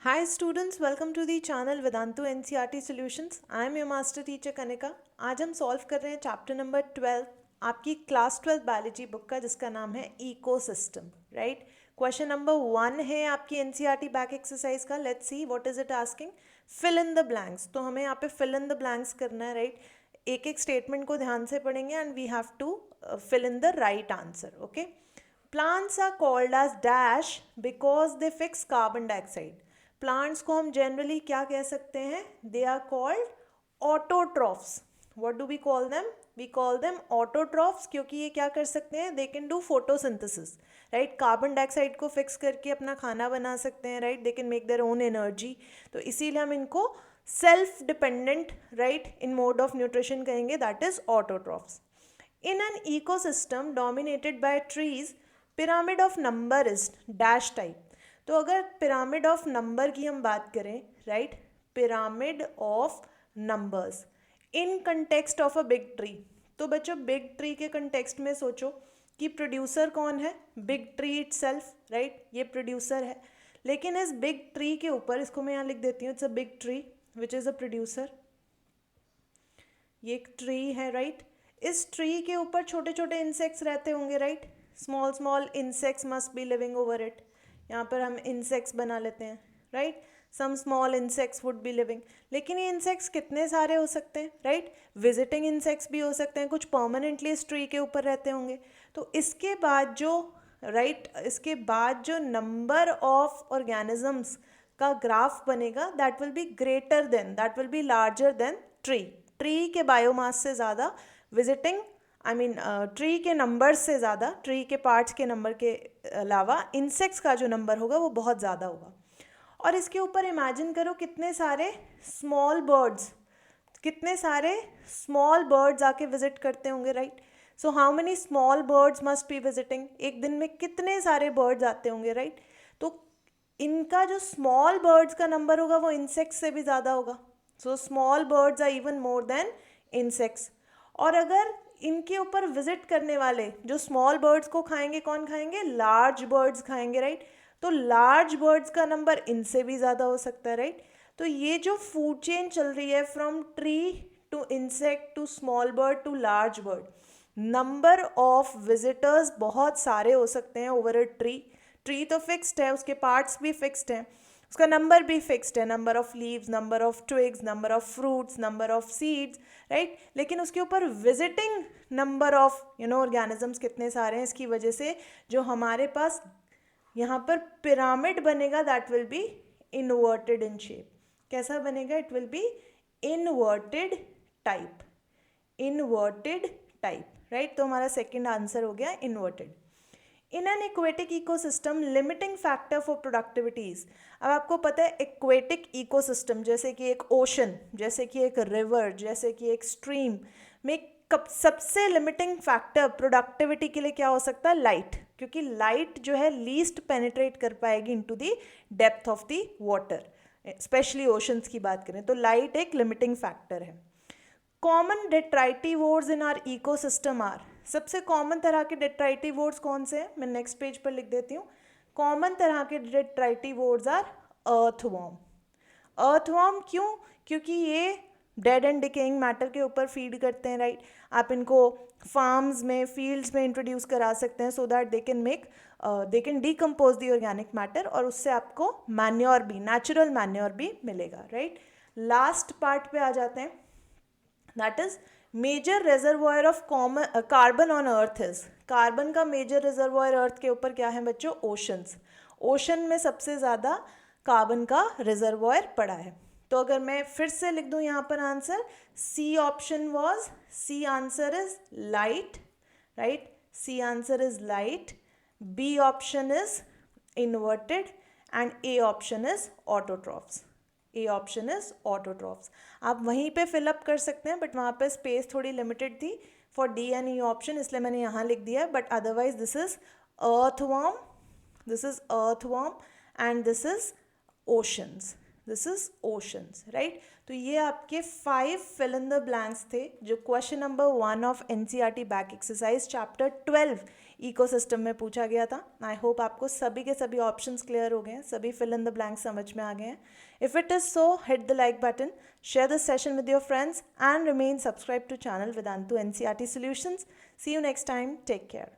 Hi students, welcome to the channel Vedantu NCERT Solutions. I am your master teacher Kanika. आज हम solve कर रहे हैं chapter number 12 आपकी क्लास 12 बायोलॉजी बुक का, जिसका नाम है इकोसिस्टम. राइट. क्वेश्चन नंबर 1 है आपकी एनसीईआरटी बैक एक्सरसाइज का. Let's see what is it asking. Fill in the blanks. तो हमें यहाँ पे फिल इन द ब्लैंक्स करना है. राइट. एक एक स्टेटमेंट को ध्यान से पढ़ेंगे and we have to fill in the right answer. Okay. Plants are called as dash because they fix carbon dioxide. Plants को हम जनरली क्या कह सकते हैं? They are called autotrophs. What do we call them? We call them autotrophs, क्योंकि ये क्या कर सकते हैं? They can do photosynthesis. Right. Carbon dioxide को फिक्स करके अपना खाना बना सकते हैं. Right. They can make their own energy. तो इसीलिए हम इनको self dependent right in mode of nutrition कहेंगे. That is autotrophs. In an ecosystem dominated by trees, pyramid of number is dash type. तो अगर पिरामिड ऑफ नंबर की हम बात करें, right, pyramid of numbers in context of a big tree. तो बच्चों big tree के कंटेक्स्ट में सोचो कि प्रोड्यूसर कौन है? Big tree itself. राइट. ये प्रोड्यूसर है. लेकिन इस बिग ट्री के ऊपर, इसको मैं यहाँ लिख देती हूँ, it's a big tree which is a producer. ये एक ट्री है. राइट. इस ट्री के ऊपर छोटे छोटे इंसेक्ट्स रहते होंगे. Right. Small small insects must be living over it. यहाँ पर हम इंसेक्ट्स बना लेते हैं. Right. Some small insects would be living. लेकिन ये इंसेक्ट्स कितने सारे हो सकते हैं? राइट. विजिटिंग इंसेक्ट्स भी हो सकते हैं, कुछ परमानेंटली इस ट्री के ऊपर रहते होंगे. तो इसके बाद जो इसके बाद जो नंबर ऑफ ऑर्गेनिजम्स का ग्राफ बनेगा, that will be greater than, that will be larger than tree. Tree के बायोमास से ज़्यादा विजिटिंग ट्री के नंबर से ज़्यादा, ट्री के पार्ट्स के नंबर के अलावा इंसेक्ट्स का जो नंबर होगा वो बहुत ज़्यादा होगा. और इसके ऊपर इमेजिन करो कितने सारे स्मॉल बर्ड्स आके विजिट करते होंगे. Right. So how many small birds must be visiting? एक दिन में कितने सारे बर्ड्स आते होंगे. राइट. तो इनका जो स्मॉल बर्ड्स का नंबर होगा वो इंसेक्ट्स से भी ज़्यादा होगा. So small birds are even more than insects. और अगर इनके ऊपर विजिट करने वाले जो स्मॉल बर्ड्स को खाएंगे, कौन खाएंगे? लार्ज बर्ड्स खाएंगे. राइट. तो लार्ज बर्ड्स का नंबर इनसे भी ज़्यादा हो सकता है. राइट. तो ये जो फूड चेन चल रही है from tree to insect to small bird to large bird, number of visitors बहुत सारे हो सकते हैं ओवर अ ट्री. ट्री तो फिक्स्ड है, उसके पार्ट्स भी फिक्स्ड हैं, उसका नंबर भी फिक्स्ड है. Number of leaves, number of twigs, number of fruits, number of seeds. Right. लेकिन उसके ऊपर विजिटिंग नंबर ऑफ ऑर्गेनिजम्स कितने सारे हैं. इसकी वजह से जो हमारे पास यहाँ पर पिरामिड बनेगा, that will be inverted in shape. कैसा बनेगा? It will be inverted type. Inverted type. Right. तो हमारा सेकेंड आंसर हो गया inverted. In an aquatic ecosystem limiting factor for productivities. अब आपको पता है एक्वेटिक इकोसिस्टम जैसे कि एक ओशन, जैसे कि एक रिवर, जैसे कि एक स्ट्रीम में सबसे लिमिटिंग फैक्टर प्रोडक्टिविटी के लिए क्या हो सकता है? लाइट. क्योंकि लाइट जो है लीस्ट पेनिट्रेट कर पाएगी into the depth of the water. Specially oceans की बात करें तो लाइट एक लिमिटिंग फैक्टर है. Common detritivores in our ecosystem are. सबसे कॉमन तरह के डेट्राइटिवोर्स कौन से हैं? मैं नेक्स्ट पेज पर लिख देती हूँ. कॉमन तरह के डेट्राइटिवोर्स आर अर्थवॉर्म. अर्थवॉर्म क्यों? क्योंकि ये डेड एंड डिकेइंग मैटर के ऊपर फीड करते हैं. राइट. आप इनको फार्म्स में, फील्ड्स में इंट्रोड्यूस करा सकते हैं so that they can decompose the organic matter और उससे आपको मैन्योर भी, नेचुरल मैन्योर भी मिलेगा. राइट. लास्ट पार्ट पे आ जाते हैं. That is major reservoir of carbon on earth is. Carbon का मेजर रिजर्वॉयर अर्थ के ऊपर क्या है बच्चों? ओशंस. ओशन में सबसे ज़्यादा कार्बन का रिजर्वॉयर पड़ा है. तो अगर मैं फिर से लिख दूं यहाँ पर answer, C option was, C answer is light. Right. C answer is light. B option is inverted and A option is autotrophs. A option is autotrophs. आप वहीं पे फिलअप कर सकते हैं, बट वहाँ पे स्पेस थोड़ी लिमिटेड थी for D and E option, इसलिए मैंने यहाँ लिख दिया है. But otherwise this is earthworm, this is earthworm and this is oceans. This is oceans. Right. तो ये आपके 5 फिल इन द ब्लैंक्स थे जो question number 1 of NCERT back exercise chapter 12 ecosystem में पूछा गया था। आई होप आपको सभी के सभी ऑप्शंस क्लियर हो गए हैं, सभी फिल इन द ब्लैंक समझ में आ गए हैं। If it is so, hit the like button, share this session with your friends and remain subscribe to channel Vedantu NCERT Solutions. See you next time. Take care.